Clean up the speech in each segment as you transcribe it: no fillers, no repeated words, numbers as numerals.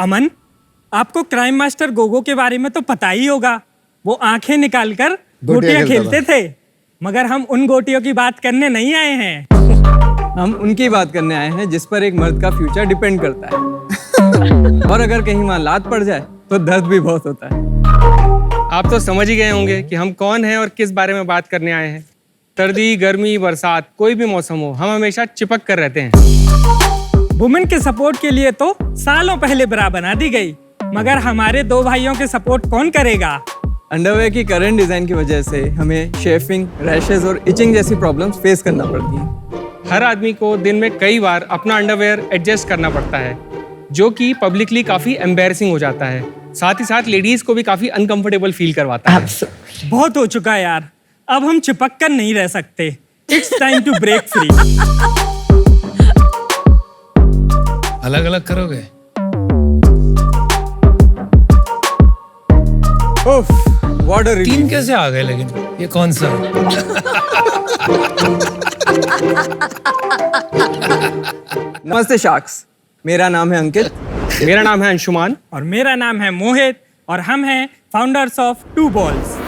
अमन, आपको crime master Gogo के बारे में तो पता ही होगा। वो आंखें निकालकर गोटियां खेलते थे। मगर हम उन गोटियों की बात करने नहीं आए हैं। हम उनकी बात करने आए हैं जिस पर एक मर्द का फ्यूचर डिपेंड करता है। और अगर कहीं वहां लात पड़ जाए तो दर्द भी बहुत होता है। आप तो समझ ही गए होंगे कि हम कौन हैं और किस बारे में बात करने आए हैं। सर्दी, गर्मी, बरसात, कोई भी मौसम हो, हम हमेशा चिपक कर रहते हैं। वुमेन के सपोर्ट के लिए तो सालों पहले ब्रा बना दी गई, मगर हमारे दो भाइयों के सपोर्ट कौन करेगा? अंडरवेयर की करंट डिजाइन की वजह से हमें शेफिंग, रैशेज और इचिंग जैसी प्रॉब्लम्स फेस करना पड़ती हैं। हर आदमी को दिन में कई बार अपना अंडरवेयर एडजस्ट करना पड़ता है, जो कि पब्लिकली काफी एम्बैरेसिंग हो जाता है। साथ ही साथ लेडीज को भी काफी अनकंफर्टेबल फील करवाता है। बहुत हो चुका यार, अब हम चिपक कर नहीं रह सकते। It's time to break free. अलग अलग करोगे? ओफ, व्हाट अ रिलीफ। 3 कैसे आ गए? लेकिन ये कौन सा? नमस्ते शार्क्स, मेरा नाम है अंकित। मेरा नाम है अंशुमान। और मेरा नाम है मोहित, और हम हैं founders of two balls.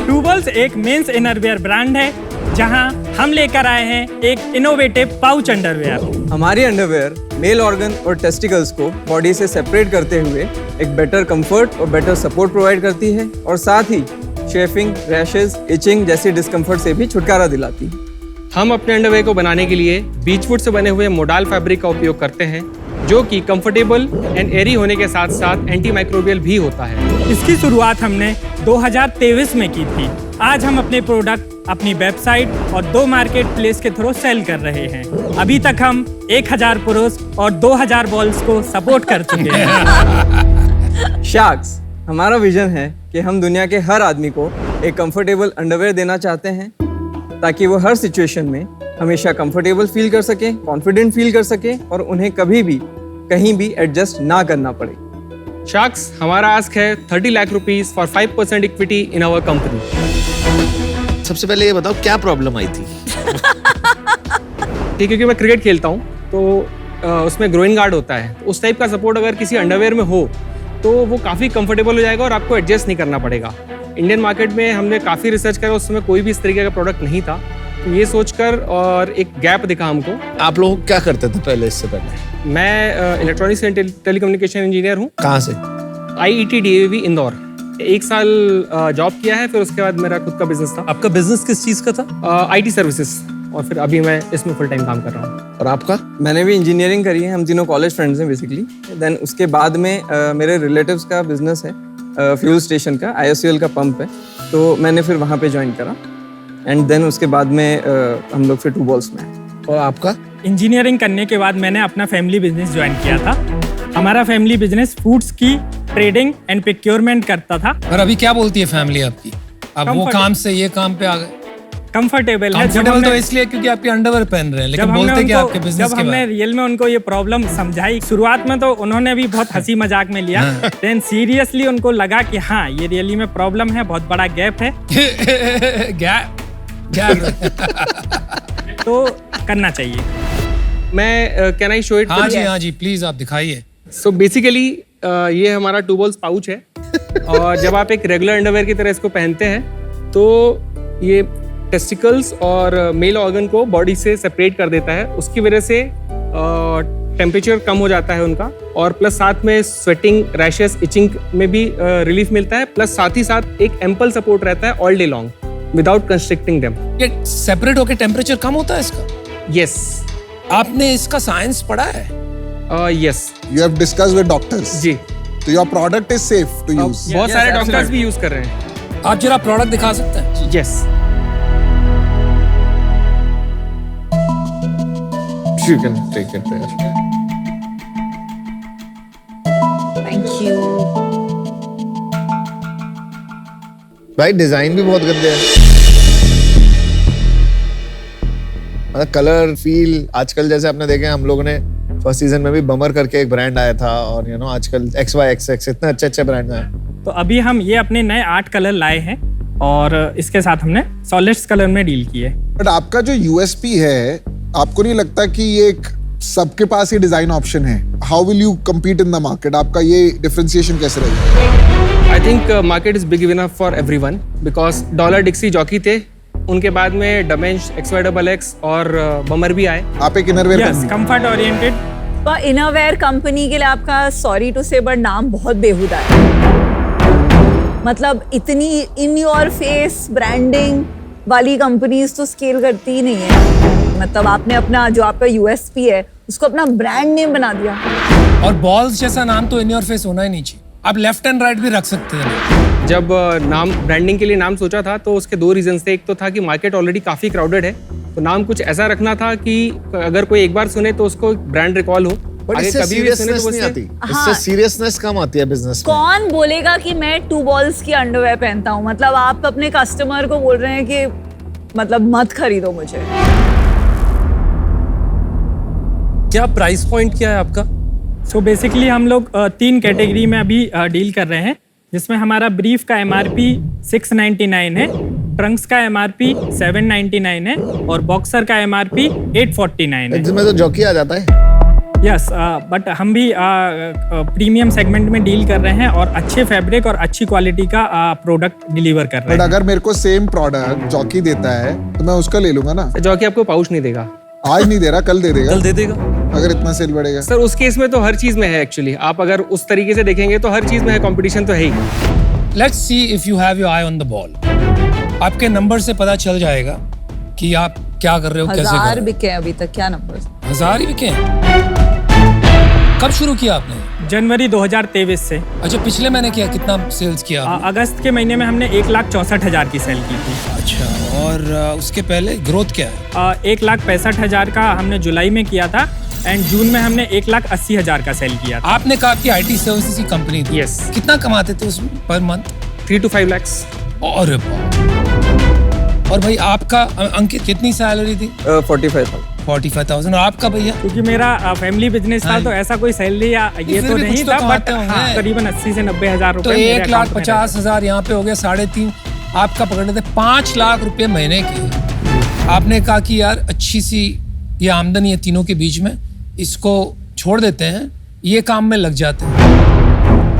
Two balls एक मेंस इनरवियर ब्रांड है, जहां हम लेकर आए हैं एक इनोवेटिव पाउच अंडरवियर। हमारी अंडरवेयर मेल ऑर्गन और टेस्टिकल्स को बॉडी से सेपरेट करते हुए एक बेटर कंफर्ट और बेटर सपोर्ट प्रोवाइड करती है, और साथ ही शेफिंग, रैशेज, इचिंग जैसी डिस्कम्फर्ट से भी छुटकारा दिलाती है। हम अपने अंडरवेयर को बनाने के लिए बीचवुड से बने हुए मोडाल फैब्रिक का उपयोग करते हैं, जो कि कंफर्टेबल एंड एरी होने के साथ साथ एंटी माइक्रोबियल भी होता है। इसकी शुरुआत हमने 2023 में की थी। आज हम अपने प्रोडक्ट अपनी वेबसाइट और 2 मार्केट प्लेस के थ्रू सेल कर रहे हैं। अभी तक हम 1000 पुरुष और 2000 बॉल्स को सपोर्ट कर चुके हैं। शार्क्स, हमारा विजन है कि हम दुनिया के हर आदमी को एक कंफर्टेबल अंडरवेयर देना चाहते हैं, ताकि वो हर सिचुएशन में हमेशा कंफर्टेबल फील कर सके, कॉन्फिडेंट फील कर सके, और उन्हें कभी भी कहीं भी एडजस्ट ना करना पड़े। शार्क्स, हमारा आस्क है 30 lakh rupees for 5% equity in our company. सबसे पहले ये बताओ क्या प्रॉब्लम आई थी? ठीक है, क्योंकि मैं क्रिकेट खेलता हूँ तो उसमें ग्रोइन गार्ड होता है, तो उस टाइप का सपोर्ट अगर किसी अंडरवेयर में हो तो वो काफ़ी कंफर्टेबल हो जाएगा और आपको एडजस्ट नहीं करना पड़ेगा। इंडियन मार्केट में हमने काफ़ी रिसर्च करा, उस समय कोई भी इस तरीके का प्रोडक्ट नहीं था। तो ये सोचकर और एक गैप दिखा हमको। आप लोग क्या करते थे पहले, इससे पहले? मैं इलेक्ट्रॉनिक्स एंड टेलीकम्युनिकेशन इंजीनियर हूँ। कहाँ से? IET DAV Indore. 1 साल जॉब किया है, फिर उसके बाद मेरा खुद का बिजनेस था। आपका बिजनेस किस चीज का था? IT सर्विसेज, और फिर अभी मैं इसमें फुल टाइम काम कर रहा हूँ। और आपका? मैंने भी इंजीनियरिंग करी है, हम तीनों कॉलेज फ्रेंड्स हैं बेसिकली। देन उसके बाद में मेरे रिलेटिव्स का बिजनेस है, फ्यूल स्टेशन का, IOCL का पंप है, तो मैंने फिर वहाँ पे ज्वाइन करा, एंड देन उसके बाद में हम लोग फिर टू बॉल्स में। और आपका? इंजीनियरिंग करने के बाद मैंने अपना फैमिली बिजनेस ज्वाइन किया था। हमारा फैमिली बिजनेस फूड्स की ट्रेडिंग एंड प्रोक्योरमेंट करता था। और अभी क्या बोलती है फैमिली आपकी? अब वो काम से ये काम पे आ गए? कंफर्टेबल है। कंफर्टेबल तो इसलिए क्योंकि आपके अंडरवेयर पहन रहे हैं, लेकिन बोलते क्या आपके बिजनेस जब के हमने बारे में? रियल में उनको ये प्रॉब्लम समझाई, शुरुआत में तो उन्होंने भी बहुत हंसी मजाक में लिया, देन सीरियसली उनको लगा कि हाँ, ये रियली में प्रॉब्लम है, बहुत बड़ा गैप है। तो करना चाहिए। मैं कैन आई शो इट? हाँ जी प्लीज आप दिखाइए। सो बेसिकली ये हमारा टू बॉल्स पाउच है, और जब आप एक रेगुलर अंडरवेयर की तरह इसको पहनते हैं तो ये टेस्टिकल्स और मेल ऑर्गन को बॉडी से सेपरेट कर देता है। उसकी वजह से टेम्परेचर कम हो जाता है उनका, और प्लस साथ में स्वेटिंग, रैशेस, इचिंग में भी रिलीफ मिलता है। प्लस साथ ही साथ एक एम्पल सपोर्ट रहता है all day long without constricting them. ये सेपरेट होकर टेम्परेचर कम होता है इसका? यस। आपने इसका साइंस पढ़ा है? Yes. You have discussed with doctors. जी। So your product is safe to use. बहुत सारे डॉक्टर्स absolutely. भी यूज कर रहे हैं। आप जरा प्रोडक्ट दिखा सकते हैं? Yes. You can take it there. Thank you. भाई डिजाइन भी बहुत गंदे हैं, मतलब कलर फील। आजकल जैसे आपने देखे, हम लोगों ने फर्स्ट सीजन में भी बमर करके एक ब्रांड आया था, और आजकल XYXX इतने अच्छे अच्छे ब्रांड हैं। तो अभी हम ये अपने नए 8 कलर लाए हैं, और इसके साथ हमने सॉलिड्स कलर में डील किए। बट आपका जो USP है, आपको नहीं लगता कि ये एक सबके पास ये डिजाइन ऑप्शन है? how will you compete in the market? आपका ये differentiation कैसे रहेगा? I think market is big enough for everyone because dollar Dixie jockey थे, उनके बाद में डमेंश XYXX और बमर भी आए. आप एक इनरवेयर यस, कंफर्ट ओरिएंटेड. पर इनरवेयर कंपनी के लिए आपका सॉरी टू से बट नाम बहुत बेहुदा है. मतलब इतनी इन योर फेस ब्रांडिंग वाली कंपनीज तो स्केल करती ही नहीं है. मतलब आपने अपना जो आपका यूएसपी है उसको अपना ब्रांड नेम बना दिया. और बॉल्स जैसा नाम तो इन योर फेस होना ही नहीं चाहिए. आप लेफ्ट एंड राइट भी रख सकते हैं. जब नाम ब्रांडिंग के लिए नाम सोचा था तो उसके दो रीजंस थे. एक तो था कि मार्केट ऑलरेडी काफी क्राउडेड है, तो नाम कुछ ऐसा रखना था कि अगर कोई एक बार सुने तो उसको ब्रांड रिकॉल हो. बट इससे सीरियसनेस नहीं आती. इससे सीरियसनेस कम आती है बिजनेस में. कौन बोलेगा कि मैं 2 balls की अंडरवेयर पहनता हूँ? मतलब आप अपने कस्टमर को बोल रहे हैं कि मतलब मत खरीदो मुझे. क्या प्राइस पॉइंट क्या है आपका? सो बेसिकली हम लोग 3 कैटेगरी में अभी डील कर रहे हैं, जिसमें हमारा ब्रीफ का MRP 699 है, ट्रंक्स का MRP 799 है और बॉक्सर का MRP 849 है. इसमें तो जॉकी आ जाता है. यस, बट हम भी प्रीमियम सेगमेंट में डील कर रहे हैं और अच्छे फैब्रिक और अच्छी क्वालिटी का प्रोडक्ट डिलीवर कर रहे बट हैं. अगर मेरे को सेम प्रोडक्ट जॉकी देता है तो मैं उसका ले लूंगा ना. जॉकी आपको पाउच नहीं देगा. आज नहीं दे रहा, कल दे देगा. कल दे देगा. अगर इतना सेल बढ़ेगा. सर उस केस में तो हर चीज में है एक्चुअली. आप अगर उस तरीके से देखेंगे तो हर चीज में है, कंपटीशन तो है ही. Let's see if you have your eye on the ball. आपके नंबर से पता चल जाएगा कि आप क्या कर रहे हो, कैसे कर 1000 रहे बिके अभी तक. क्या नंबर? हो. 1000 ही बिके. कब शुरू किया आपने? जनवरी 2023 से. अच्छा, पिछले महीने कितना सेल्स किया आपने? अगस्त के महीने में हमने 1,64,000 की सेल की थी. अच्छा, और उसके पहले ग्रोथ क्या है? 1,65,000 का हमने जुलाई में किया था एंड जून में हमने 1,80,000 का सेल किया था. आपने कहा कि IT सर्विसेज की कंपनी थी. Yes. कितना कमाते थे उसमें पर मंथ? 3 to 5 lakhs. और और भाई आपका अंकित कितनी सैलरी थी? 45,000. 45,000. और आपका भैया? क्योंकि मेरा फैमिली बिजनेस था हाँ। तो ऐसा कोई सैलरी या ये फिर तो भी नहीं कुछ तो था, बट कमाते होंगे। हाँ, करीबन 80 से 90,000 तो रुपए मेरे account में 1,50,000 यहाँ पे हो गया, 3.5. आपका पकड़ लेते 5 लाख रुपए महीने के. आपने कहा कि यार अच्छी सी ये आमदनी है तीनों के बीच में, इसको छोड़ देते हैं, ये काम में लग जाते हैं.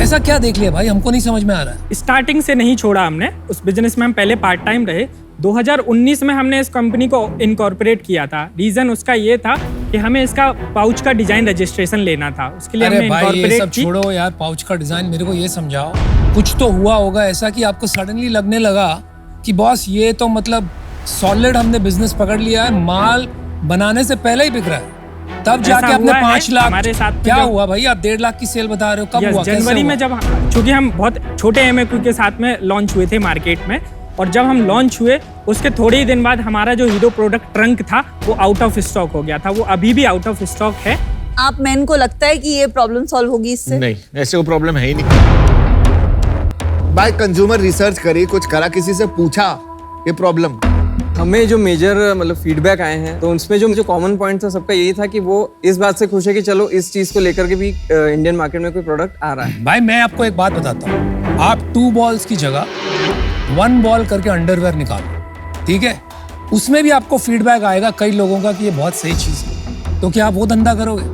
ऐसा क्या देख लिया भाई, हमको नहीं समझ में आ रहा है. स्टार्टिंग से नहीं छोड़ा हमने. उस बिजनेस में हम पहले पार्ट टाइम रहे. 2019 में हमने इस कंपनी को इनकॉर्पोरेट किया था. रीजन उसका ये था कि हमें इसका पाउच का डिजाइन रजिस्ट्रेशन लेना था. उसके लिए हमने अरे भाई ये सब इनकॉर्पोरेट की. छोड़ो यार, पाउच का डिजाइन मेरे को ये समझाओ. कुछ तो हुआ होगा ऐसा कि आपको सडनली लगने लगा कि बॉस ये तो मतलब सॉलिड हमने बिजनेस पकड़ लिया है, माल बनाने से पहले ही बिक रहा है. तब जाके ऐसा आपने हुआ है 5 लाख. हमारे साथ में क्या जब- हुआ भाई, आप 1.5 लाख की सेल बता रहे हो, कब Yes, हुआ? कैसे जनवरी में हुआ? जब चूंकि हम बहुत छोटे MAQ के साथ में लॉन्च हुए थे मार्केट में, और जब हम लॉन्च हुए उसके थोड़े ही दिन बाद हमारा जो हीरो प्रोडक्ट ट्रंक था वो आउट ऑफ स्टॉक हो गया था. वो अभी भी आउट ऑफ स्टॉक है. आप मैन को लगता है कि ये प्रॉब्लम सॉल्व होगी इससे? नहीं, ऐसे कोई प्रॉब्लम है ही नहीं. भाई कंज्यूमर रिसर्च करी, कुछ करा, किसी से पूछा ये प्रॉब्लम. हमें जो मेजर मतलब फीडबैक आए हैं तो उसमें जो कॉमन पॉइंट था सबका यही था कि वो इस बात से खुश है कि चलो इस चीज को लेकर के भी इंडियन मार्केट में कोई प्रोडक्ट आ रहा है. भाई मैं आपको एक बात बताता हूँ, आप 2 बॉल्स की जगह 1 बॉल करके अंडरवेयर निकालो, ठीक है? उसमें भी आपको फीडबैक आएगा कई लोगों का कि ये बहुत सही चीज है. तो क्या आप वो धंधा करोगे?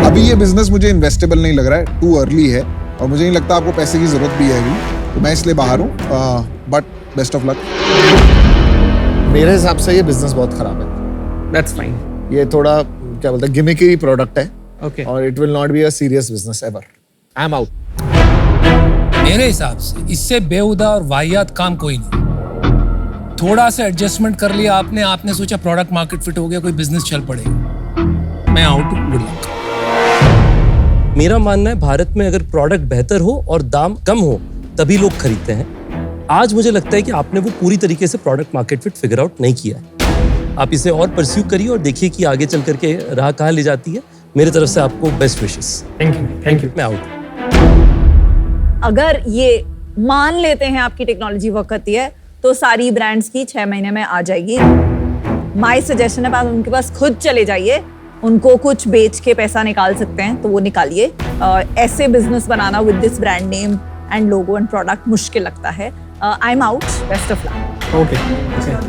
अभी ये बिजनेस मुझे इन्वेस्टेबल नहीं लग रहा है, टू अर्ली है और मुझे नहीं लगता आपको पैसे की जरूरत भी है अभी, तो मैं इसलिए बाहर हूँ. But best of luck. मेरे हिसाब से ये बिजनेस बहुत खराब है. That's fine. ये थोड़ा क्या बोलते हैं, गिमिकी प्रोडक्ट है Okay. और it will not be a serious business ever. I am out. मेरे हिसाब से इससे बेहुदा और वाहियात काम कोई नहीं. थोड़ा सा एडजस्टमेंट कर लिया आपने सोचा प्रोडक्ट मार्केट फिट हो गया, कोई बिजनेस चल पड़ेगा. मैं आउट हूँ, गुड लक. मेरा मानना है भारत में अगर प्रोडक्ट बेहतर हो और दाम कम हो तभी लोग खरीदते हैं. आज मुझे लगता है कि आपने वो पूरी तरीके से product market fit figure out नहीं किया है. आप इसे और परस्यू करिए और देखिए कि आगे चल करके राह कहाँ ले जाती है. मेरे तरफ से आपको बेस्ट विशेस. Thank you. मैं आउट. अगर ये मान लेते हैं आपकी टेक्नोलॉजी वर्क करती है तो सारी ब्रांड्स की 6 महीने में आ जाएगी. माय सजेशन है आप उनके पास खुद चले जाइए, उनको कुछ बेच के पैसा निकाल सकते हैं तो वो निकालिए. ऐसे बिजनेस बनाना with this brand name and logo and product मुश्किल लगता है. I am out. Best of luck. Okay,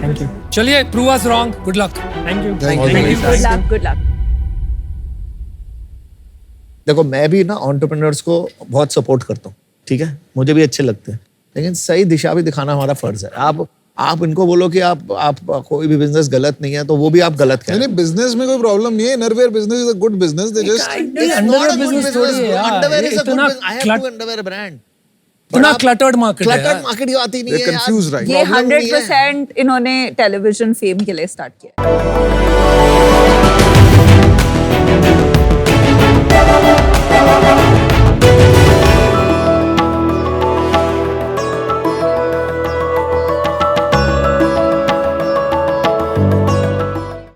thank you. चलिए, prove us wrong. Good luck. Thank you. Thank you. Good luck. देखो मैं भी ना एंटरप्रेन्योर्स को बहुत सपोर्ट करता हूँ, ठीक है, मुझे भी अच्छे लगते हैं, लेकिन सही दिशा भी दिखाना हमारा फर्ज है। आप इनको बोलो कि आप कोई भी बिजनेस गलत नहीं है, तो वो भी आप गलत कह रहे हैं। नहीं, बिजनेस में कोई प्रॉब्लम नहीं है। Innerwear business is a good business. They just underwear business थोड़ी है यार, अंडरवेयर इज अ इतना good, I have two underwear brand. इतना क्लटर्ड मार्केट है क्लटर्ड मार्केट ही आती नहीं है, कंफ्यूज राइट। ये 100% इन्होंने टेलीविजन फेम के लिए स्टार्ट किया।